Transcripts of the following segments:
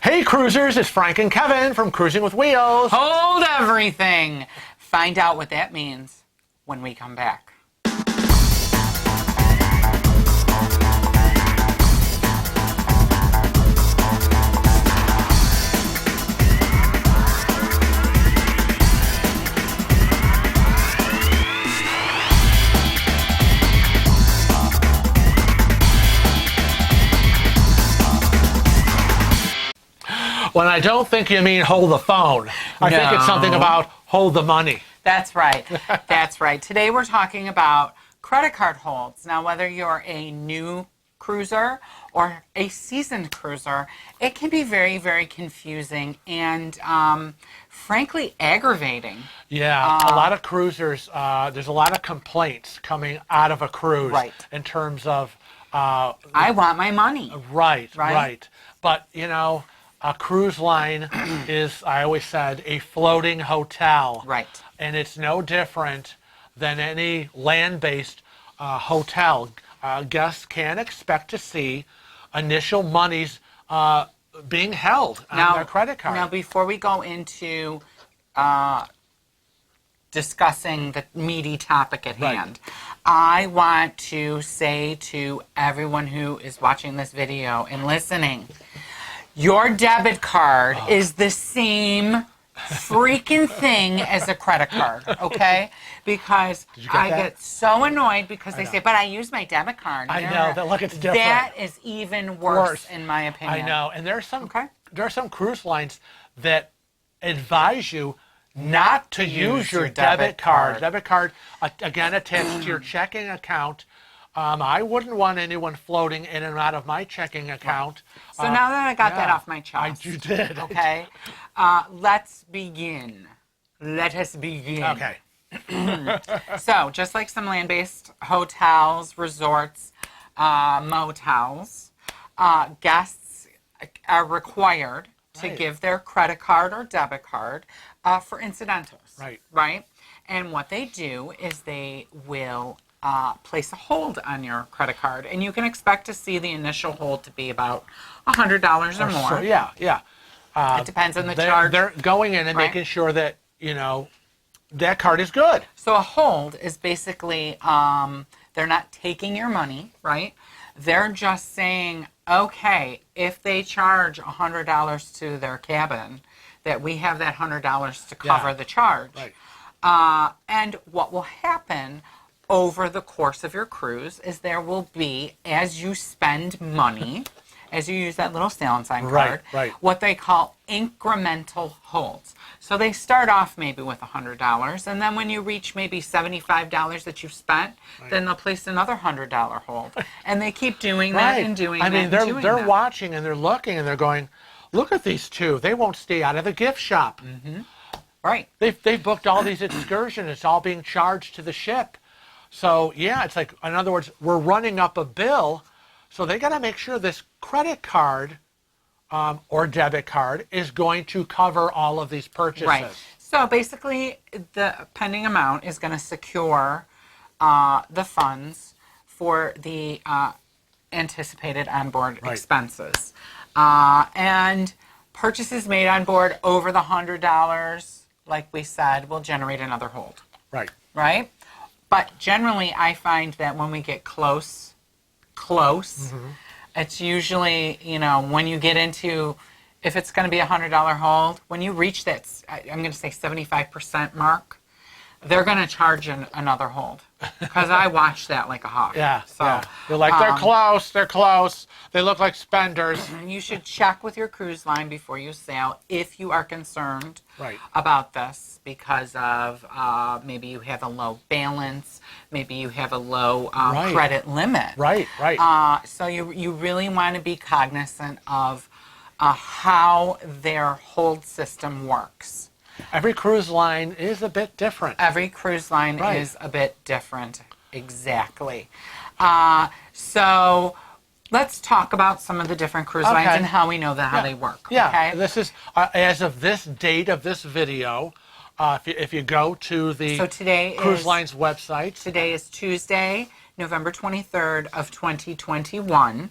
Hey cruisers, it's Frank and Kevin from Cruising with Wheels. Hold everything. Find out what that means when we come back. When I don't think you mean hold the phone. I think it's something about hold the money. That's right. That's right. Today we're talking about credit card holds. Now, whether you're a new cruiser or a seasoned cruiser, it can be very, very confusing and frankly aggravating. Yeah, a lot of cruisers, there's a lot of complaints coming out of a cruise in terms of... I want my money. Right. But, you know, a cruise line is, I always said, a floating hotel. Right. And it's no different than any land-based hotel. Guests can expect to see initial monies being held on their credit card. Now, before we go into discussing the meaty topic at hand, I want to say to everyone who is watching this video and listening, your debit card is the same freaking thing as a credit card, okay? Because I get so annoyed because they say, but I use my debit card. I know, look, it's different. That is even worse in my opinion. I know, and there are some cruise lines that advise you not to use your debit card. Debit card, again, attached to your checking account. I wouldn't want anyone floating in and out of my checking account. So now that I got that off my chest. You did. Okay. Let's begin. Let us begin. Okay. So, just like some land-based hotels, resorts, motels, guests are required to give their credit card or debit card for incidentals. Right? And what they do is they will place a hold on your credit card, and you can expect to see the initial hold to be about $100 or more. So, yeah. It depends on the charge. They're going in and making sure that, you know, that card is good. So a hold is basically, they're not taking your money, right? They're just saying, okay, if they charge $100 to their cabin, that we have that $100 to cover the charge. And what will happen over the course of your cruise is there will be, as you spend money, as you use that little Stalin sign card, what they call incremental holds. So they start off maybe with $100, and then when you reach maybe $75 that you've spent, then they'll place another $100 hold. And they keep doing that and doing that. I mean, they're watching and they're looking and they're going, look at these two. They won't stay out of the gift shop. Right. They've booked all these excursions. It's all being charged to the ship. So, yeah, it's like, in other words, we're running up a bill. So they got to make sure this credit card or debit card is going to cover all of these purchases. Right. So basically, the pending amount is going to secure the funds for the anticipated onboard expenses. And purchases made on board over the $100, like we said, will generate another hold. Right? But generally, I find that when we get close, it's usually, you know, when you get into, if it's going to be a $100 hold, when you reach that, I'm going to say 75% mark, they're going to charge another hold. Because I watch that like a hawk. So they're like, they're close. They look like spenders. You should check with your cruise line before you sail if you are concerned about this because of maybe you have a low balance, maybe you have a low credit limit. So you really want to be cognizant of how their hold system works. Every cruise line is a bit different. Every cruise line is a bit different. Exactly. So let's talk about some of the different cruise lines and how we know how they work. This is, as of this date of this video, if you go to the cruise line's website. Today is Tuesday, November 23rd of 2021.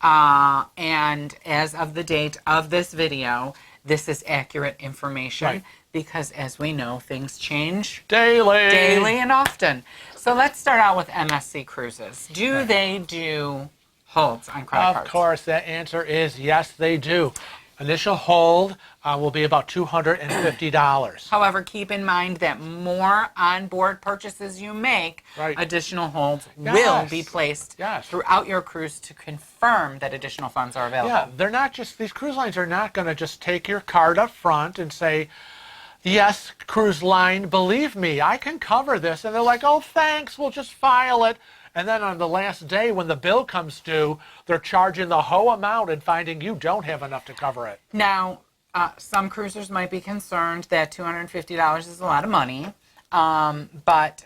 And as of the date of this video, this is accurate information Right. because, as we know, things change Daily and often. So let's start out with MSC Cruises. Do they do holds on credit cards? Of course, that answer is yes, they do. Initial hold will be about $250. However, keep in mind that more onboard purchases you make, Right. additional holds will Yes. be placed Yes. throughout your cruise to confirm that additional funds are available. Yeah, they're not just, these cruise lines are not going to just take your card up front and say, yes, cruise line, believe me, I can cover this. And they're like, oh, thanks, we'll just file it. And then on the last day when the bill comes due, they're charging the whole amount and finding you don't have enough to cover it. Now, some cruisers might be concerned that $250 is a lot of money. But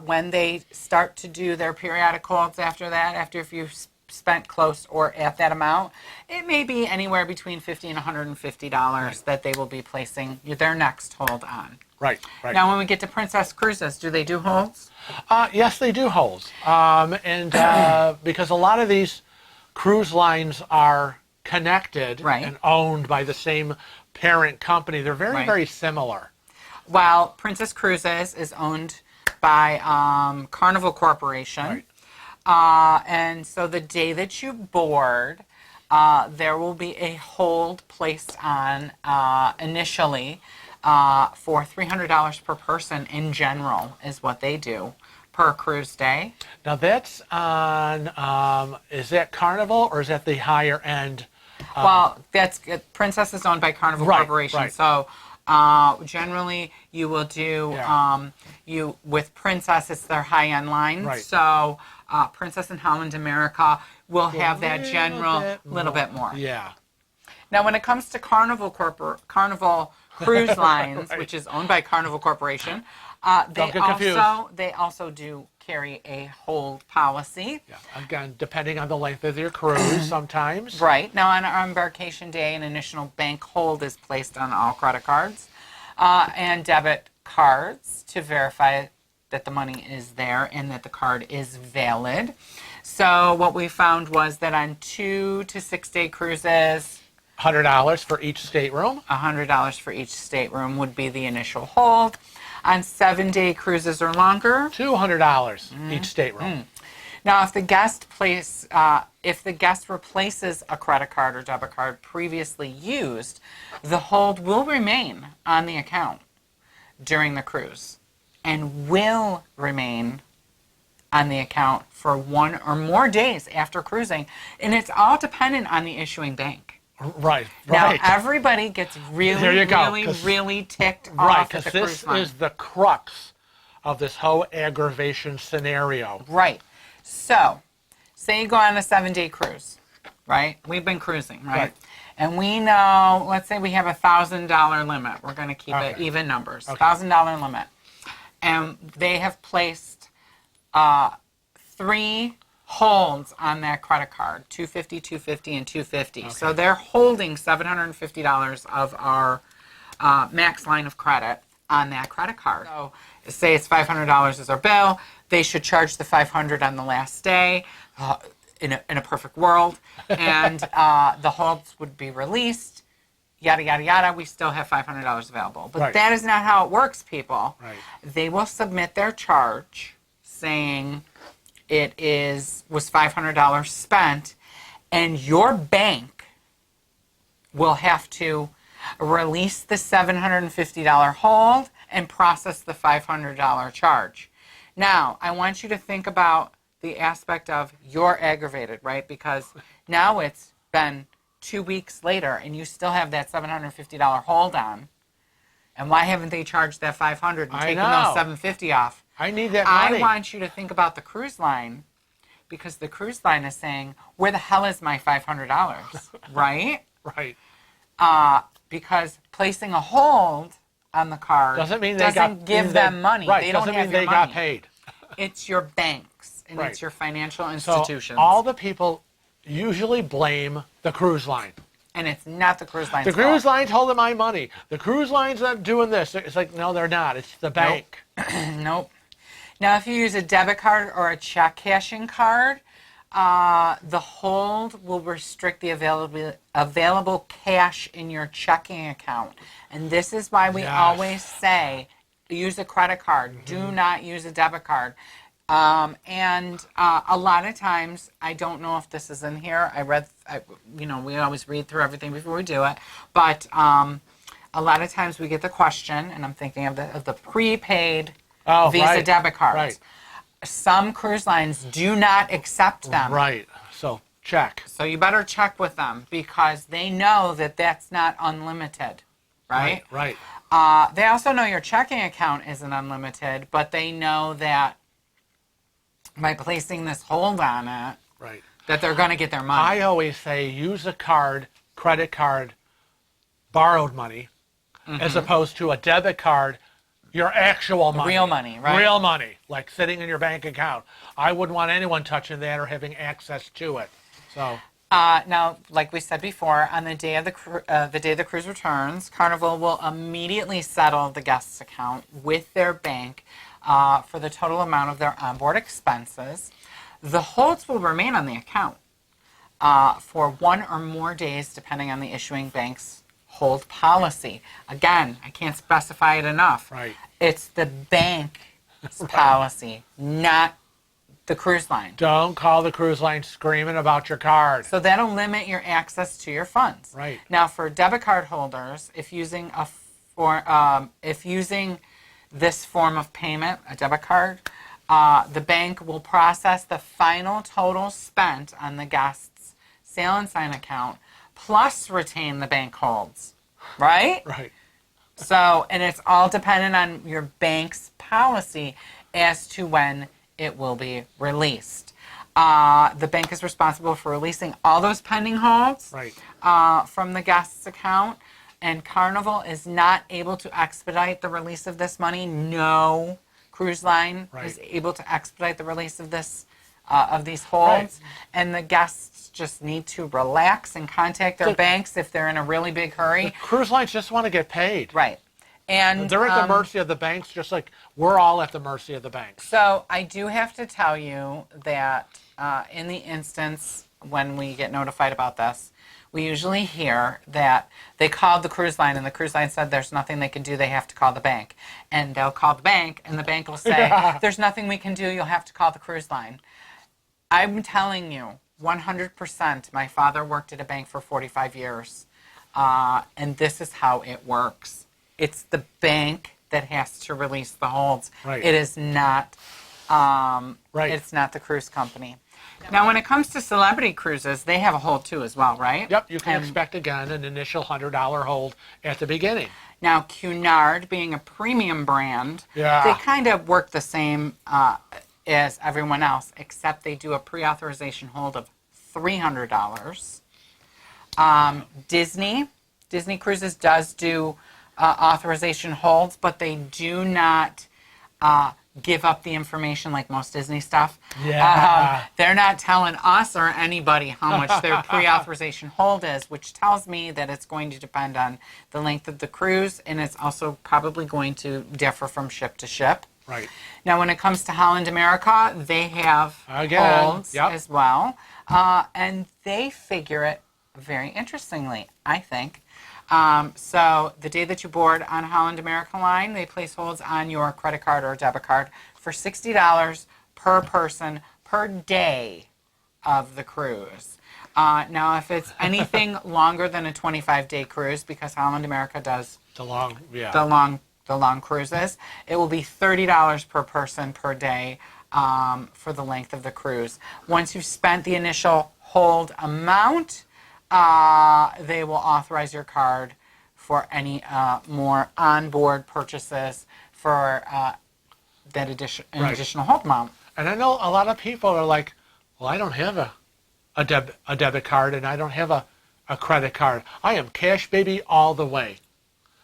when they start to do their periodic holds after that, after if you've spent close or at that amount, it may be anywhere between $50 and $150 that they will be placing their next hold on. Right, right. Now, when we get to Princess Cruises, do they do holds? Yes, they do holds. Because a lot of these cruise lines are connected Right. and owned by the same parent company. They're very, Right. very similar. While Princess Cruises is owned by Carnival Corporation. Right. And so the day that you board, there will be a hold placed on initially for $300 per person in general is what they do per cruise day. Now that's on, is that Carnival or is that the higher end? Well, that's Princess is owned by Carnival Right, Corporation. right. So generally you will do, you with Princess, it's their high-end line. Right. So Princess and Holland America will have that general little bit more. Yeah. Now, when it comes to Carnival Cruise Lines, Right. which is owned by Carnival Corporation, Don't get confused. they also do carry a hold policy. Yeah. Again, depending on the length of your cruise, sometimes. Right. Now, on our embarkation day, an additional bank hold is placed on all credit cards and debit cards to verify that the money is there and that the card is valid. So what we found was that on 2 to 6 day cruises, $100 for each stateroom. $100 for each stateroom would be the initial hold. On 7 day cruises or longer, $200 each stateroom. Now, if the guest replaces a credit card or debit card previously used, the hold will remain on the account during the cruise and will remain on the account for 1 or more days after cruising. And it's all dependent on the issuing bank. Right, Now, right. everybody gets There really, you go, really, 'cause- really ticked Right, off at because the this cruise line. is the crux of this whole aggravation scenario. Right. So, say you go on a 7 day cruise, right? We've been cruising, right? Right. And we know, let's say we have a $1,000 limit. We're going to keep it Okay. even numbers. Okay. $1,000 limit. And they have placed 3 holds on that credit card, $250, $250, and $250. So they're holding $750 of our max line of credit on that credit card. So say it's $500 is our bill. They should charge the $500 on the last day in a perfect world. And the holds would be released, yada, yada, yada. We still have $500 available. But Right. that is not how it works, people. Right. They will submit their charge saying was $500 spent, and your bank will have to release the $750 hold and process the $500 charge. Now, I want you to think about the aspect of you're aggravated, right? Because now it's been 2 weeks later and you still have that $750 hold on. And why haven't they charged that $500 and I taken know. those $750 off? I need that money. I want you to think about the cruise line, because the cruise line is saying, where the hell is my $500, right? Right. Because placing a hold on the card Doesn't mean they got give them money. Right. They don't doesn't have mean your they money. got paid. It's your banks and Right. it's your financial So institutions. all the people usually blame the cruise line. And it's not the cruise line's The cruise fault. line's holding my money. The cruise line's not doing this. It's like, no, they're not. It's the bank. Nope. Now, if you use a debit card or a check cashing card, The hold will restrict the available cash in your checking account. And this is why we Yes. always say use a credit card. Do not use a debit card. A lot of times, I don't know if this is in here. We always read through everything before we do it. But a lot of times we get the question, and I'm thinking of the prepaid Visa right, debit cards. right. Some cruise lines do not accept them. Right. So check. So you better check with them because they know that that's not unlimited, right? Right. They also know your checking account isn't unlimited, but they know that by placing this hold on it, Right. that they're going to get their money. I always say use a card, credit card, borrowed money, as opposed to a debit card, your actual money. Real money, right? Real money, like sitting in your bank account. I wouldn't want anyone touching that or having access to it. So. Now, like we said before, on the day of the cruise returns, Carnival will immediately settle the guest's account with their bank for the total amount of their onboard expenses. The holds will remain on the account for 1 or more days, depending on the issuing bank's hold policy. Again, I can't specify it enough. Right. It's the bank's policy, not the cruise line. Don't call the cruise line screaming about your card. So that'll limit your access to your funds. Right. Now, for debit card holders, if using this form of payment, a debit card, the bank will process the final total spent on the guest's Sail and Sign account, plus retain the bank holds. Right? Right. So, and it's all dependent on your bank's policy as to when it will be released. The bank is responsible for releasing all those pending holds Right. from the guest's account, and Carnival is not able to expedite the release of this money. No cruise line Right. is able to expedite the release of these holds, and the guests just need to relax and contact their banks if they're in a really big hurry. Cruise lines just want to get paid. Right. And They're at the mercy of the banks, just like we're all at the mercy of the banks. so I do have to tell you that in the instance when we get notified about this, we usually hear that they called the cruise line and the cruise line said there's nothing they can do, they have to call the bank. And they'll call the bank and the bank will say, there's nothing we can do, you'll have to call the cruise line. I'm telling you, 100%, my father worked at a bank for 45 years, and this is how it works. It's the bank that has to release the holds. Right. It is not. Right. It's not the cruise company. Now, when it comes to celebrity cruises, they have a hold too, as well, right? Yep, you can expect again an initial $100 hold at the beginning. Now, Cunard, being a premium brand, Yeah. they kind of work the same as everyone else, except they do a pre-authorization hold of $300. Disney Cruises does do authorization holds, but they do not give up the information like most Disney stuff. Yeah. They're not telling us or anybody how much their pre-authorization hold is, which tells me that it's going to depend on the length of the cruise, and it's also probably going to differ from ship to ship. Right. Now, when it comes to Holland America, they have Again, holds yep. as well, and they figure it very interestingly, I think. So the day that you board on Holland America line, they place holds on your credit card or debit card for $60 per person per day of the cruise. Now, if it's anything longer than a 25-day cruise, because Holland America does The long, yeah. the long cruises, it will be $30 per person per day for the length of the cruise. Once you've spent the initial hold amount, they will authorize your card for any more onboard purchases for that additional hold amount. And I know a lot of people are like, well, I don't have a debit card and I don't have a credit card. I am cash baby all the way.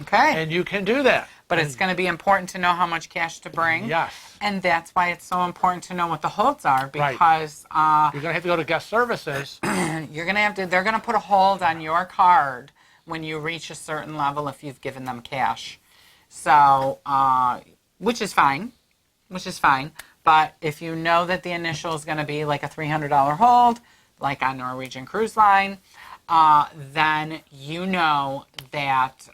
Okay. And you can do that. But it's going to be important to know how much cash to bring. Yes. And that's why it's so important to know what the holds are, Right. because You're going to have to go to guest services. they're going to put a hold on your card when you reach a certain level if you've given them cash. So, which is fine. But if you know that the initial is going to be like a $300 hold, like on Norwegian Cruise Line, then you know that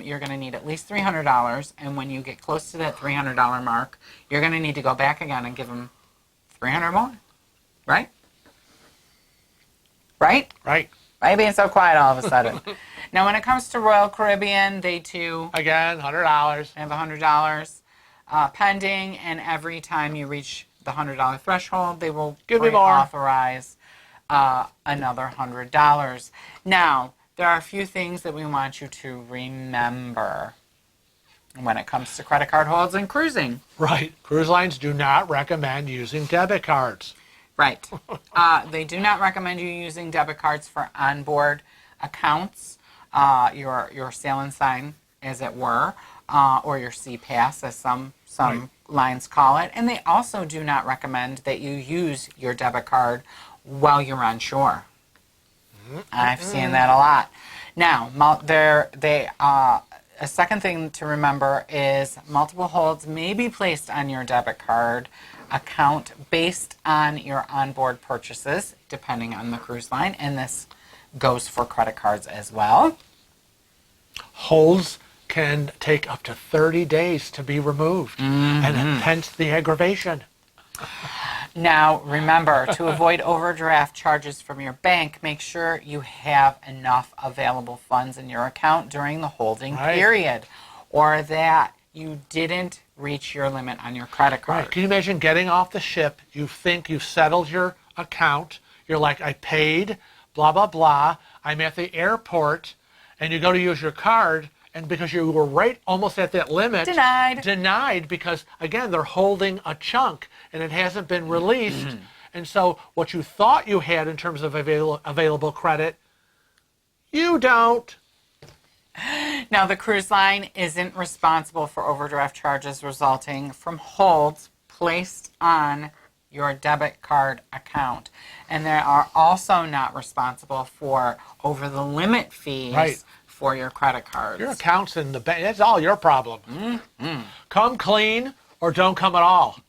you're going to need at least $300. And when you get close to that $300 mark, you're going to need to go back again and give them 300 more. Right? Right? Right. Why are you being so quiet all of a sudden? Now, when it comes to Royal Caribbean, they too Again, $100. have $100 pending, and every time you reach the $100 threshold, they will Give me more. authorize another $100. Now, there are a few things that we want you to remember when it comes to credit card holds and cruising. Right. Cruise lines do not recommend using debit cards. Right. They do not recommend you using debit cards for onboard accounts, your sail and sign, as it were, or your sea pass, as some Right. lines call it. And they also do not recommend that you use your debit card while you're on shore. I've seen that a lot. Now, a second thing to remember is multiple holds may be placed on your debit card account based on your onboard purchases, depending on the cruise line, and this goes for credit cards as well. Holds can take up to 30 days to be removed, and hence the aggravation. Now, remember, to avoid overdraft charges from your bank, make sure you have enough available funds in your account during the holding Right. period, or that you didn't reach your limit on your credit card. Right. Can you imagine getting off the ship? You think you've settled your account. You're like, I paid, blah, blah, blah. I'm at the airport, and you go to use your card, and because you were right almost at that limit. Denied because, again, they're holding a chunk, and it hasn't been released. And so what you thought you had in terms of available credit, you don't. Now, the cruise line isn't responsible for overdraft charges resulting from holds placed on your debit card account. And they are also not responsible for over the limit fees Right. for your credit cards. Your account's in the bank. That's all your problem. Come clean or don't come at all.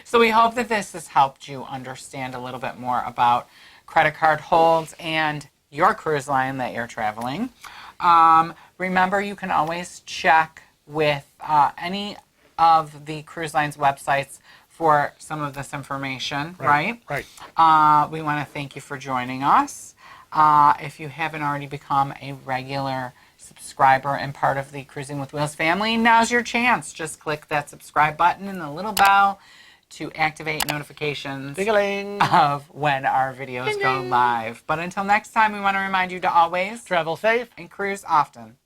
So we hope that this has helped you understand a little bit more about credit card holds and your cruise line that you're traveling. Remember, you can always check with any of the cruise line's websites for some of this information, right? Right. We want to thank you for joining us. If you haven't already become a regular subscriber and part of the Cruising with Wheels family, now's your chance. Just click that subscribe button and the little bell to activate notifications Ding-a-ling. of when our videos go live. But until next time, we want to remind you to always Travel safe. and cruise often.